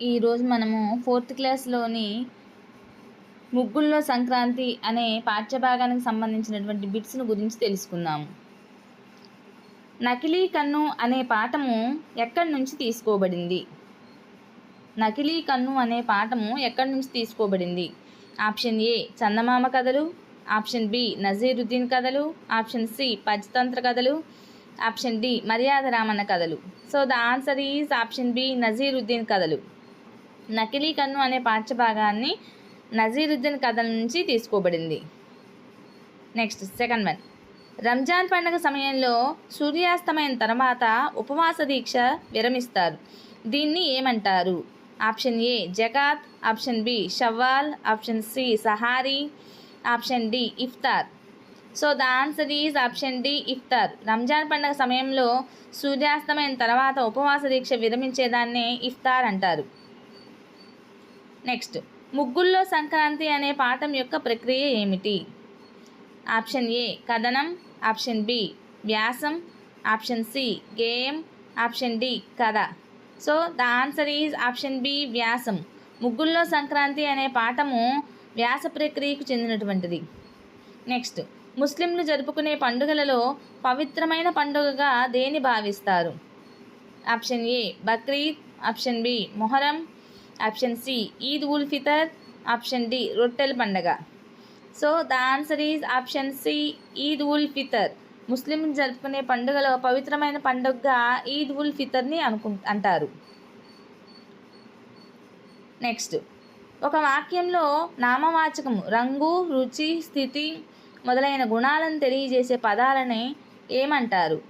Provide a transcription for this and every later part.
ఈరోజు మనము 4th క్లాస్లోని ముగ్గుల్లో సంక్రాంతి అనే పాఠ్యభాగానికి సంబంధించినటువంటి బిట్స్ను గురించి తెలుసుకుందాము. నకిలీ కన్ను అనే పాఠము ఎక్కడి నుంచి తీసుకోబడింది? నకిలీ కన్ను అనే పాఠము ఎక్కడి నుంచి తీసుకోబడింది? ఆప్షన్ ఏ చందమామ కథలు, ఆప్షన్ బి నజీరుద్దీన్ కథలు, ఆప్షన్ సి పంచతంత్ర కథలు, ఆప్షన్ డి మర్యాద రామన్న కథలు. So the answer is option B Nasiruddin కథలు. నకిలీ కన్ను అనే పాఠ్యభాగాన్ని నజీరుద్దీన్ కథల నుంచి తీసుకోబడింది. నెక్స్ట్ సెకండ్ వన్, రంజాన్ పండుగ సమయంలో సూర్యాస్తమయం తర్వాత ఉపవాస దీక్ష విరమిస్తారు. దీన్ని ఏమంటారు? Option A Zakat, option B Shawwal, option C Sehri, option D Iftar. So the answer is option D Iftar. Ramzan పండుగ సమయంలో సూర్యాస్తమయం తర్వాత ఉపవాస దీక్ష విరమించేదాన్నే ఇఫ్తార్ అంటారు. నెక్స్ట్, ముగ్గుల్లో సంక్రాంతి అనే పాఠం యొక్క ప్రక్రియ ఏమిటి? ఆప్షన్ ఏ కథనం, ఆప్షన్ బి వ్యాసం, ఆప్షన్ సి గేయం, ఆప్షన్ డి కథ. So the answer is option B వ్యాసం. ముగ్గుల్లో సంక్రాంతి అనే పాఠము వ్యాస ప్రక్రియకు చెందినటువంటిది. నెక్స్ట్, ముస్లింలు జరుపుకునే పండుగలలో పవిత్రమైన పండుగగా దేని భావిస్తారు? Option A Bakrid, option B Muharram, option C Eid ul Fitr, option D రొట్టెల పండగ. So the answer is option C Eid ul Fitr. Muslim జరుపుకునే పండుగలో పవిత్రమైన పండుగగా ఈద్ ఉల్ ఫితర్ని అంటారు. నెక్స్ట్, ఒక వాక్యంలో నామవాచకము రంగు, రుచి, స్థితి మొదలైన గుణాలను తెలియజేసే పదాలని ఏమంటారు?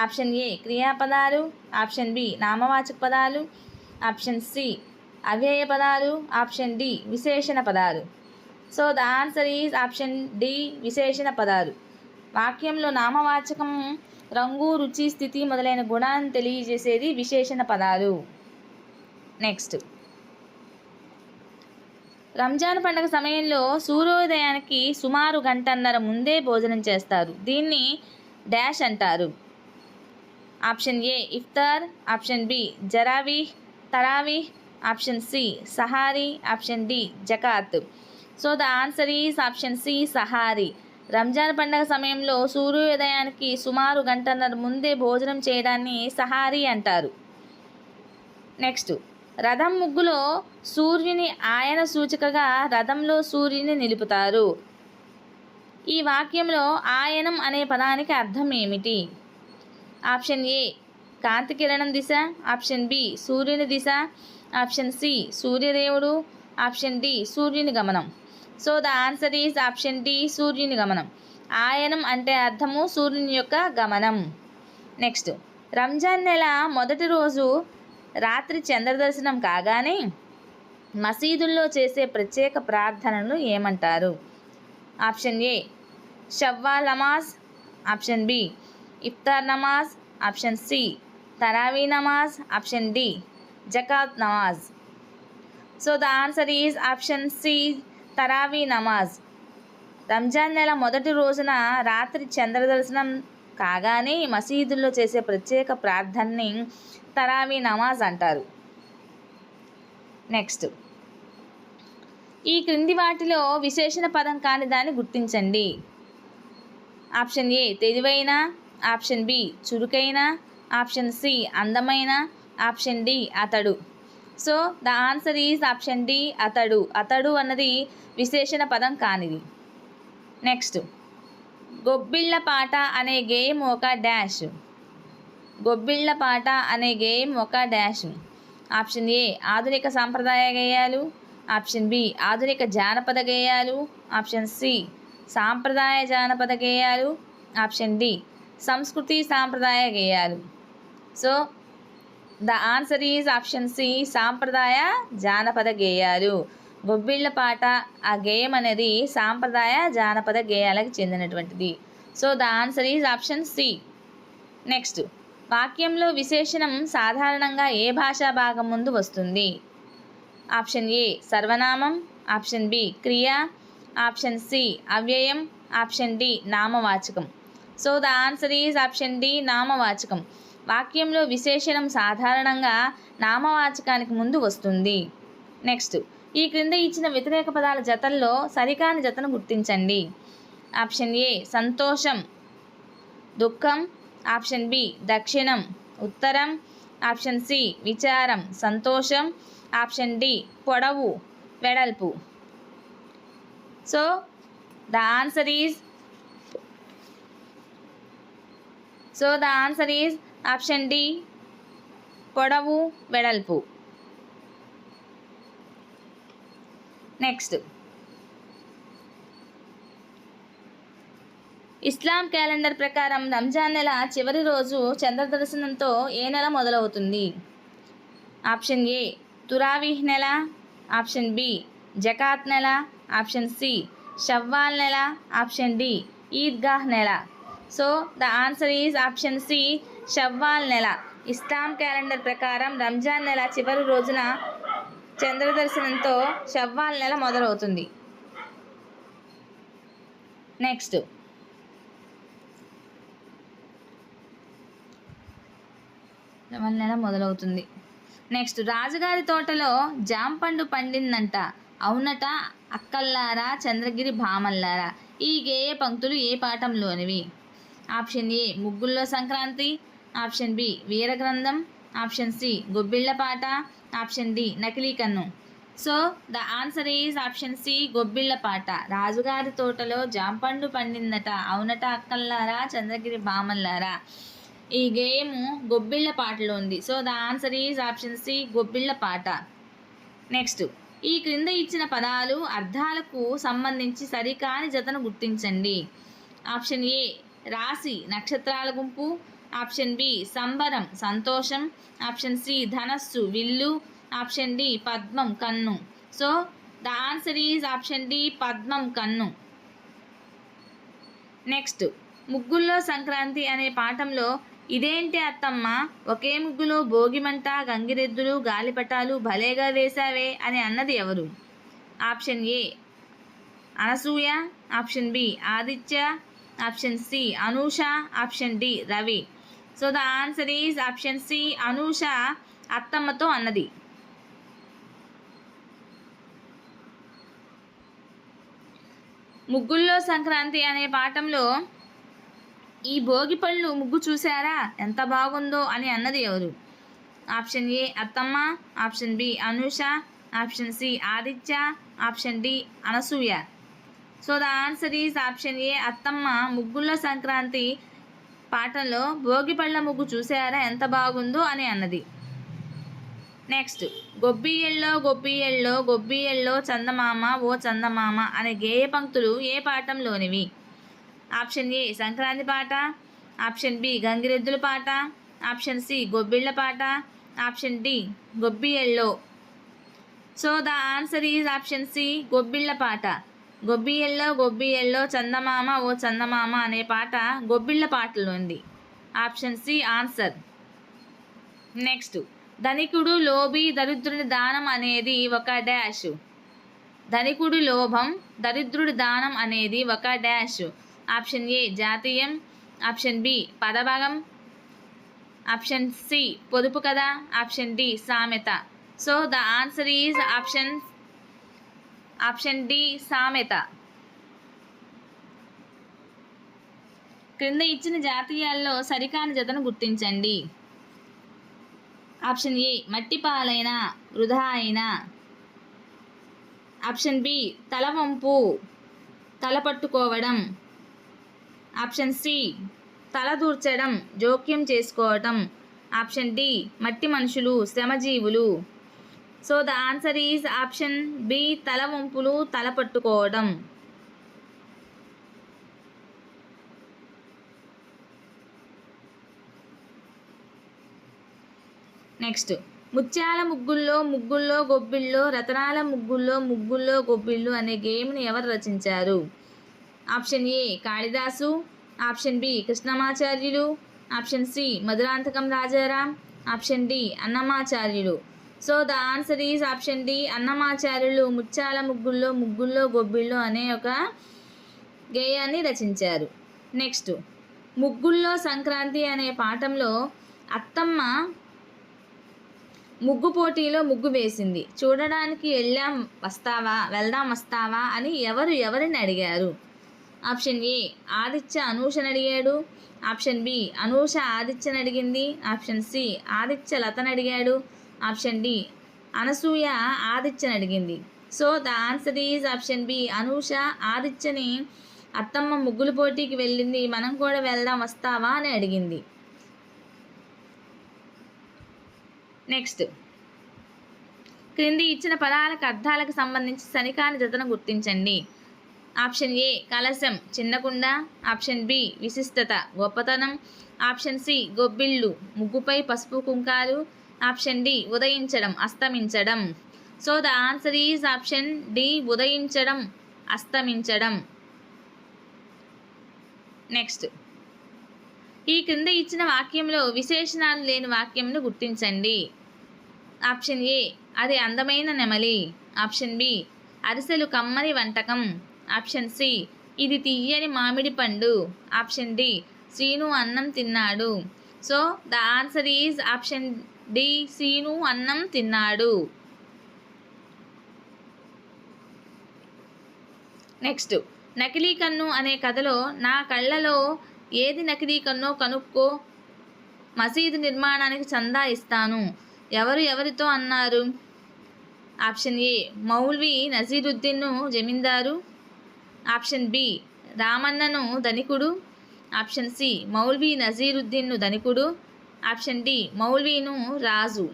ఆప్షన్ ఏ క్రియాపదాలు, ఆప్షన్ బి నామవాచక పదాలు, ఆప్షన్ సి అవ్యయ పదాలు, ఆప్షన్ డి విశేషణ పదాలు. So the answer is option D విశేషణ పదాలు. వాక్యంలో నామవాచకం రంగు, రుచి, స్థితి మొదలైన గుణాలను తెలియజేసేది విశేషణ పదాలు. నెక్స్ట్, రంజాన్ పండుగ సమయంలో సూర్యోదయానికి సుమారు గంటన్నర ముందే భోజనం చేస్తారు. దీన్ని డాష్ అంటారు. Option A Iftar, option B Taraweeh, option C Sehri, option D Zakat. So the answer is option C Sehri. Ramzan పండుగ సమయంలో సూర్యోదయానికి సుమారు గంటన్నర ముందే భోజనం చేయడాన్ని సహారీ అంటారు. నెక్స్ట్, రథం ముగ్గులో సూర్యుని ఆయన సూచికగా రథంలో సూర్యుని నిలుపుతారు. ఈ వాక్యంలో ఆయనం అనే పదానికి అర్థం ఏమిటి? ఆప్షన్ ఏ కాంతి కిరణం దిశ, ఆప్షన్ బి సూర్యుని దిశ, ఆప్షన్ సి సూర్యదేవుడు, ఆప్షన్ డి సూర్యుని గమనం. So the answer is option D సూర్యుని గమనం. ఆయనం అంటే అర్థము సూర్యుని యొక్క గమనం. నెక్స్ట్, రంజాన్ నెల మొదటి రోజు రాత్రి చంద్రదర్శనం కాగానే మసీదుల్లో చేసే ప్రత్యేక ప్రార్థనలు ఏమంటారు? Option A Shawwal namaz, option B Iftar namaz, option C Taraweeh namaz, option D Zakat namaz. So the answer is option C Taraweeh namaz. Ramzan నెల మొదటి రోజున రాత్రి చంద్రదర్శనం కాగానే మసీదుల్లో చేసే ప్రత్యేక ప్రార్థనని తరావీ నమాజ్ అంటారు. నెక్స్ట్, ఈ క్రింది వాటిలో విశేషణ పదం కాని దాన్ని గుర్తించండి. ఆప్షన్ ఏ తెలివైన, ఆప్షన్ బి చురుకైన, ఆప్షన్ సి అందమైన, ఆప్షన్ డి అతడు. So the answer is option D అతడు. అతడు అన్నది విశేషణ పదం కానిది. నెక్స్ట్, గొబ్బిళ్ళ పాట అనే గేయం ఒక డాష్. గొబ్బిళ్ళ పాట అనే గేయం ఒక డాష్. ఆప్షన్ ఏ ఆధునిక సాంప్రదాయ గేయాలు, ఆప్షన్ బి ఆధునిక జానపద గేయాలు, ఆప్షన్ సి సాంప్రదాయ జానపద గేయాలు, ఆప్షన్ డి సంస్కృతి సాంప్రదాయ గేయాలు. So the answer is option C సాంప్రదాయ జానపద గేయాలు. గొబ్బిళ్ళ పాట ఆ గేయం అనేది సాంప్రదాయ జానపద గేయాలకు చెందినటువంటిది. So the answer is option C. Next, వాక్యంలో విశేషణం సాధారణంగా ఏ భాషా భాగం ముందు వస్తుంది? ఆప్షన్ ఏ సర్వనామం, ఆప్షన్ బి క్రియ, ఆప్షన్ సి అవ్యయం, ఆప్షన్ డి నామవాచకం. So the answer is option D నామవాచకం. వాక్యంలో విశేషణం సాధారణంగా నామవాచకానికి ముందు వస్తుంది. నెక్స్ట్, ఈ క్రింద ఇచ్చిన వ్యతిరేక పదాల జతల్లో సరికాని జతను గుర్తించండి. ఆప్షన్ ఏ సంతోషం దుఃఖం, ఆప్షన్ బి దక్షిణం ఉత్తరం, ఆప్షన్ సి విచారం సంతోషం, ఆప్షన్ డి పొడవు వెడల్పు. So the answer is option D పొడవు వెడల్పు. నెక్స్ట్, ఇస్లాం క్యాలెండర్ ప్రకారం రంజాన్ నెల చివరి రోజు చంద్రదర్శనంతో ఏ నెల మొదలవుతుంది? ఆప్షన్ ఏ తురావీహ్ నెల, ఆప్షన్ బి జకాత్ నెల, ఆప్షన్ సి షవ్వాల్ నెల, ఆప్షన్ డి ఈద్గాహ్ నెల. So the answer is option C Shawwal నెల. ఇస్లాం క్యాలెండర్ ప్రకారం రంజాన్ నెల చివరి రోజున చంద్రదర్శనంతో షవ్వాల్ నెల మొదలవుతుంది. నెక్స్ట్, నెక్స్ట్ రాజుగారి తోటలో జాంపండు పండిందంట, అవునట అక్కల్లారా చంద్రగిరి భామల్లారా. ఈ గేయ పంక్తులు ఏ పాఠంలోనివి? ఆప్షన్ ఏ ముగ్గుల్లో సంక్రాంతి, ఆప్షన్ బి వీరగ్రంథం, ఆప్షన్ సి గొబ్బిళ్ళ పాట, ఆప్షన్ డి నకిలీ కన్ను. So the answer is option C గొబ్బిళ్ళ పాట. రాజుగారి తోటలో జాంపండు పండిందట, అవునట అక్కల్లారా చంద్రగిరి భామల్లారా. ఈ గేయము గొబ్బిళ్ళ పాటలో ఉంది. So the answer is option C గొబ్బిళ్ళ పాట. నెక్స్ట్, ఈ క్రింద ఇచ్చిన పదాలు అర్థాలకు సంబంధించి సరికాని జతను గుర్తించండి. ఆప్షన్ ఏ రాశి నక్షత్రాల గుంపు, ఆప్షన్ బి సంబరం సంతోషం, ఆప్షన్ సి ధనస్సు విల్లు, ఆప్షన్ డి పద్మం కన్ను. So the answer is option D పద్మం కన్ను. నెక్స్ట్, ముగ్గుల్లో సంక్రాంతి అనే పాఠంలో ఇదేంటి అత్తమ్మ ఒకే ముగ్గులో భోగిమంట గంగిరెద్దులు గాలిపటాలు భలేగా వేశావే అని అన్నది ఎవరు? Option A Anasuya, option B Aditya, option C Anusha, option D Ravi. So the answer is option C Anusha అత్తమ్మతో అన్నది. ముగ్గుల్లో సంక్రాంతి అనే పాఠంలో ఈ భోగి పళ్ళు ముగ్గు చూసారా ఎంత బాగుందో అని అన్నది ఎవరు? ఆప్షన్ ఏ అత్తమ్మ, option B Anusha, option C Aditya, option D Anasuya. So the answer is option A అత్తమ్మ ముగ్గుల్లో సంక్రాంతి పాఠంలో భోగి పళ్ళ ముగ్గు చూసారా ఎంత బాగుందో అని అన్నది. నెక్స్ట్, గొబ్బియ్యల్లో గొబ్బియ్యల్లో గొబ్బియ్యల్లో చందమామ ఓ చందమామ అనే గేయ పంక్తులు ఏ పాఠంలోనివి? ఆప్షన్ ఏ సంక్రాంతి పాట, ఆప్షన్ బి గంగిరెద్దుల పాట, ఆప్షన్ సి గొబ్బిళ్ళ పాట, ఆప్షన్ డి గొబ్బియ్యల్లో. So the answer is option C గొబ్బిళ్ళ పాట. గొబ్బియ్యల్లో గొబ్బియ్యల్లో చందమామ ఓ చందమామ అనే పాట గొబ్బిళ్ళ పాటలో ఉంది. Option C answer. నెక్స్ట్, ధనికుడు లోభి దరిద్రుని దానం అనేది ఒక డాష్. ధనికుడి లోభం దరిద్రుడి దానం అనేది ఒక డాష్. ఆప్షన్ ఏ జాతీయం, ఆప్షన్ బి పదభాగం, ఆప్షన్ సి పొదుపు కథ, ఆప్షన్ డి సామెత. So the answer is option D సామెత. క్రింద ఇచ్చిన జాతీయాల్లో సరికాని జతను గుర్తించండి. ఆప్షన్ ఏ మట్టి పాలైన వృధా అయినా, ఆప్షన్ బి తల వంపు తల పట్టుకోవడం, ఆప్షన్ సి తల దూర్చడం జోక్యం చేసుకోవటం, ఆప్షన్ డి మట్టి మనుషులు శ్రమజీవులు. So the answer is option B తల వంపులు తల పట్టుకోవడం. నెక్స్ట్, ముత్యాల ముగ్గుల్లో ముగ్గుల్లో గొబ్బిళ్ళు రతనాల ముగ్గుల్లో ముగ్గుల్లో గొబ్బిళ్ళు అనే గేమ్ని ఎవరు రచించారు? Option A Kalidasu, option B Krishnamacharyulu, option C Madhurantakam Rajaram, option D Annamacharyulu. So the answer is option D Annamacharyulu ముత్యాల ముగ్గుల్లో ముగ్గుల్లో గొబ్బిళ్ళు అనే ఒక గేయాన్ని రచించారు. నెక్స్ట్, ముగ్గుల్లో సంక్రాంతి అనే పాఠంలో అత్తమ్మ ముగ్గు పోటీలో ముగ్గు వేసింది. చూడడానికి వెళ్దాం వస్తావా అని ఎవరిని అడిగారు? ఆప్షన్ ఏ ఆదిత్య అనూషని అడిగాడు. ఆప్షన్ బి అనూష ఆదిత్యని అడిగింది. ఆప్షన్ సి ఆదిత్య లతని అడిగాడు. ఆప్షన్ డి అనసూయ ఆదిత్యని అడిగింది. So the answer is option B. Anusha ఆదిత్యని అత్తమ్మ ముగ్గుల పోటీకి వెళ్ళింది, మనం కూడా వెళ్దాం వస్తావా అని అడిగింది. నెక్స్ట్, క్రింది ఇచ్చిన పదాలకు అర్థాలకు సంబంధించి సరికాని జతను గుర్తించండి. ఆప్షన్ ఏ కలశం చిన్నకుండ. ఆప్షన్ బి విశిష్టత గొప్పతనం. ఆప్షన్ సి గొబ్బిళ్ళు ముగ్గుపై పసుపు కుంకాలు. ఆప్షన్ డి ఉదయించడం అస్తమించడం. So the answer is option D ఉదయించడం అస్తమించడం. నెక్స్ట్, ఈ క్రింద ఇచ్చిన వాక్యంలో విశేషణాలు లేని వాక్యంను గుర్తించండి. ఆప్షన్ ఏ అది అందమైన నెమలి. ఆప్షన్ బి అరిసెలు కమ్మని వంటకం. ఆప్షన్ సి ఇది తీయని మామిడి పండు. ఆప్షన్ డి శ్రీను అన్నం తిన్నాడు. So the answer is option D Srinu అన్నం తిన్నాడు. నెక్స్ట్, నకిలీ కన్ను అనే కథలో నా కళ్ళలో ఏది నకిలీ కన్నో కనుక్కో, మసీదు నిర్మాణానికి చందా ఇస్తాను ఎవరితో అన్నారు? ఆప్షన్ ఏ మౌల్వి నజీరుద్దీన్ను జమీందారు. ఆప్షన్ బి రామన్నను ధనికుడు. ఆప్షన్ సి మౌల్వి నజీరుద్దీన్ను ధనికుడు. ఆప్షన్ డి మౌల్వీను రాజు.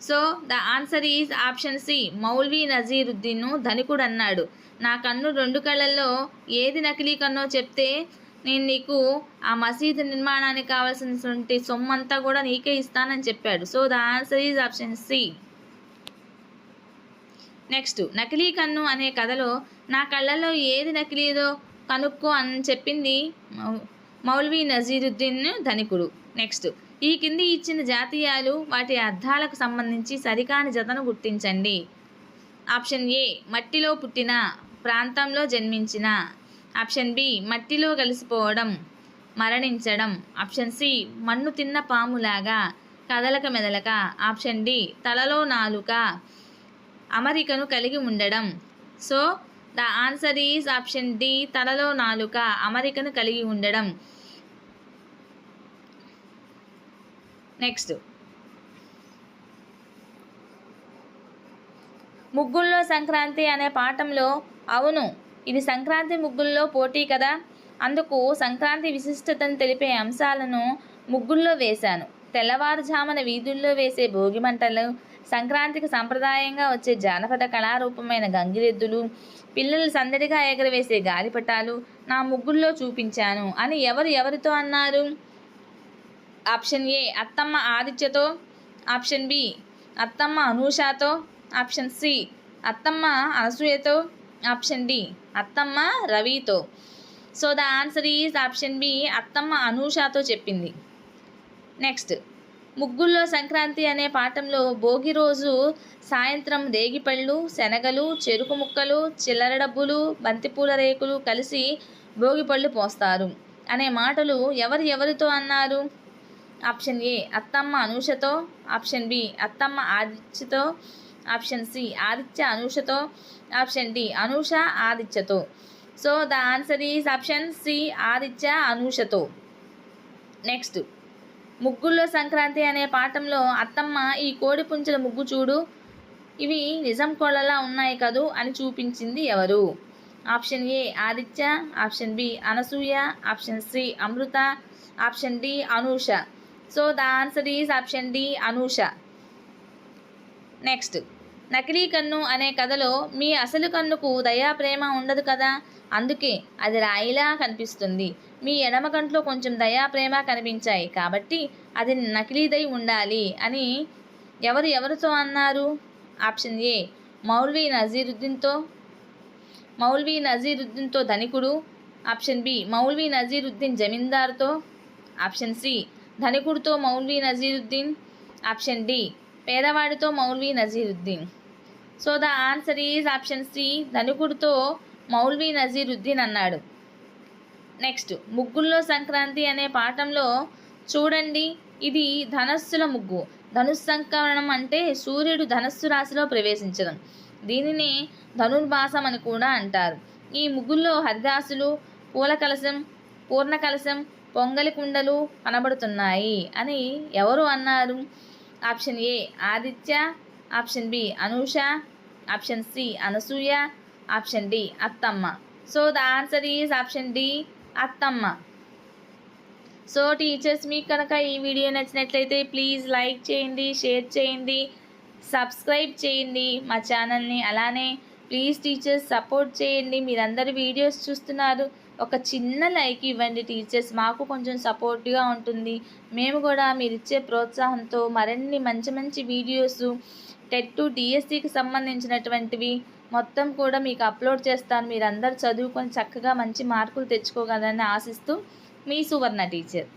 So the answer is option C Maulvi నజీరుద్దీన్ను ధనికుడు అన్నాడు. నా కన్ను 2 కళ్ళల్లో ఏది నకిలీ కన్నో చెప్తే నేను నీకు ఆ మసీదు నిర్మాణానికి కావాల్సినటువంటి సొమ్మంతా కూడా నీకే ఇస్తానని చెప్పాడు. So the answer is option C. Next, నకిలీ కన్ను అనే కథలో నా కళ్ళల్లో ఏది నకిలీదో కనుక్కో అని చెప్పింది మౌల్వి నజీరుద్దీన్ ధనికుడు. నెక్స్ట్, ఈ కింది ఇచ్చిన జాతీయాలు వాటి అర్థాలకు సంబంధించి సరికాని జతను గుర్తించండి. ఆప్షన్ ఏ మట్టిలో పుట్టిన, ప్రాంతంలో జన్మించిన. ఆప్షన్ బి మట్టిలో కలిసిపోవడం, మరణించడం. ఆప్షన్ సి మన్ను తిన్న పాములాగా కదలక మెదలక. ఆప్షన్ డి తలలో నాలుక, అమరికను కలిగి ఉండడం. So the answer is option D తలలో నాలుక, అమరికను కలిగి ఉండడం. నెక్స్ట్, ముగ్గుల్లో సంక్రాంతి అనే పాఠంలో అవును ఇది సంక్రాంతి ముగ్గుల్లో పోటీ కదా, అందుకు సంక్రాంతి విశిష్టతను తెలిపే అంశాలను ముగ్గుల్లో వేశాను. తెల్లవారుజామున వీధుల్లో వేసే భోగి మంటలు, సంక్రాంతికి సంప్రదాయంగా వచ్చే జానపద కళారూపమైన గంగిరెద్దులు, పిల్లలు సందడిగా ఎగరవేసే గాలిపటాలు నా ముగ్గుల్లో చూపించాను అని ఎవరితో అన్నారు? ఆప్షన్ ఏ అత్తమ్మ ఆదిత్యతో. ఆప్షన్ బి అత్తమ్మ అనూషతో. ఆప్షన్ సి అత్తమ్మ అనసూయతో. ఆప్షన్ డి అత్తమ్మ రవితో. So the answer is option B అత్తమ్మ అనూషతో చెప్పింది. నెక్స్ట్, ముగ్గుల్లో సంక్రాంతి అనే పాఠంలో భోగి రోజు సాయంత్రం రేగిపళ్ళు, శనగలు, చెరుకు ముక్కలు, చిల్లర డబ్బులు, బంతిపూల రేకులు కలిసి భోగిపళ్ళు పోస్తారు అనే మాటలు ఎవరితో అన్నారు? ఆప్షన్ ఏ అత్తమ్మ అనూషతో. ఆప్షన్ బి అత్తమ్మ ఆదిత్యతో. ఆప్షన్ సి ఆదిత్య అనూషతో. ఆప్షన్ డి అనూష ఆదిత్యతో. So the answer is option C Aditya అనూషతో. నెక్స్ట్, ముగ్గుల్లో సంక్రాంతి అనే పాఠంలో అత్తమ్మ ఈ కోడి పుంజుల ముగ్గు చూడు, ఇవి నిజం కోళ్ళలా ఉన్నాయి కదూ అని చూపించింది ఎవరు? Option A Aditya. Option B Anasuya. Option C Amrita. Option D Anusha. So the answer is option D Anusha. Next, నకిలీ కన్ను అనే కథలో మీ అసలు కన్నుకు దయా ప్రేమ ఉండదు కదా, అందుకే అది రాయిలా కనిపిస్తుంది. మీ ఎడమ కంట్లో కొంచెం దయా ప్రేమ కనిపించాయి కాబట్టి అది నకిలీదై ఉండాలి అని ఎవరితో అన్నారు? ఆప్షన్ ఏ మౌల్వి నజీరుద్దీన్తో ధనికుడు. ఆప్షన్ బి మౌల్వి నజీరుద్దీన్ జమీందార్తో. ఆప్షన్ సి ధనికుడితో మౌల్వి నజీరుద్దీన్. ఆప్షన్ డి పేదవాడితో Maulvi Nazeeruddin. So the answer is option C ధనికుడితో మౌల్వి నజీరుద్దీన్ అన్నాడు. నెక్స్ట్, ముగ్గుల్లో సంక్రాంతి అనే పాఠంలో చూడండి ఇది ధనస్సుల ముగ్గు. ధనుస్సంకరణం అంటే సూర్యుడు ధనస్సు రాశిలో ప్రవేశించడం. దీనిని ధనుర్మాసం అని కూడా అంటారు. ఈ ముగ్గుల్లో హరిదాసులు, పూల కలశం, పూర్ణ కలశం, పొంగలి కుండలు కనబడుతున్నాయి అని ఎవరు అన్నారు? Option A Aditya, option B Anusha, option C Anasuya, option D అత్తమ్మ. So the answer is option D అత్తమ్మ. సో టీచర్స్, మీకు కనుక ఈ వీడియో నచ్చినట్లయితే ప్లీజ్ లైక్ చేయండి, షేర్ చేయండి, సబ్స్క్రైబ్ చేయండి మా ఛానల్ని. అలానే ప్లీజ్ టీచర్స్ సపోర్ట్ చేయండి. మీరందరూ వీడియోస్ చూస్తున్నారు, ఒక చిన్న లైక్ ఇవ్వండి టీచర్స్, మాకు కొంచెం సపోర్ట్గా ఉంటుంది. మేము కూడా మీరు ఇచ్చే ప్రోత్సాహంతో మరిన్ని మంచి మంచి వీడియోస్ టెట్ డిఎస్సికి సంబంధించినటువంటివి మొత్తం కూడా మీకు అప్లోడ్ చేస్తాను. మీరందరూ చదువుకొని చక్కగా మంచి మార్కులు తెచ్చుకోగలరని ఆశిస్తూ మీ సువర్ణ టీచర్.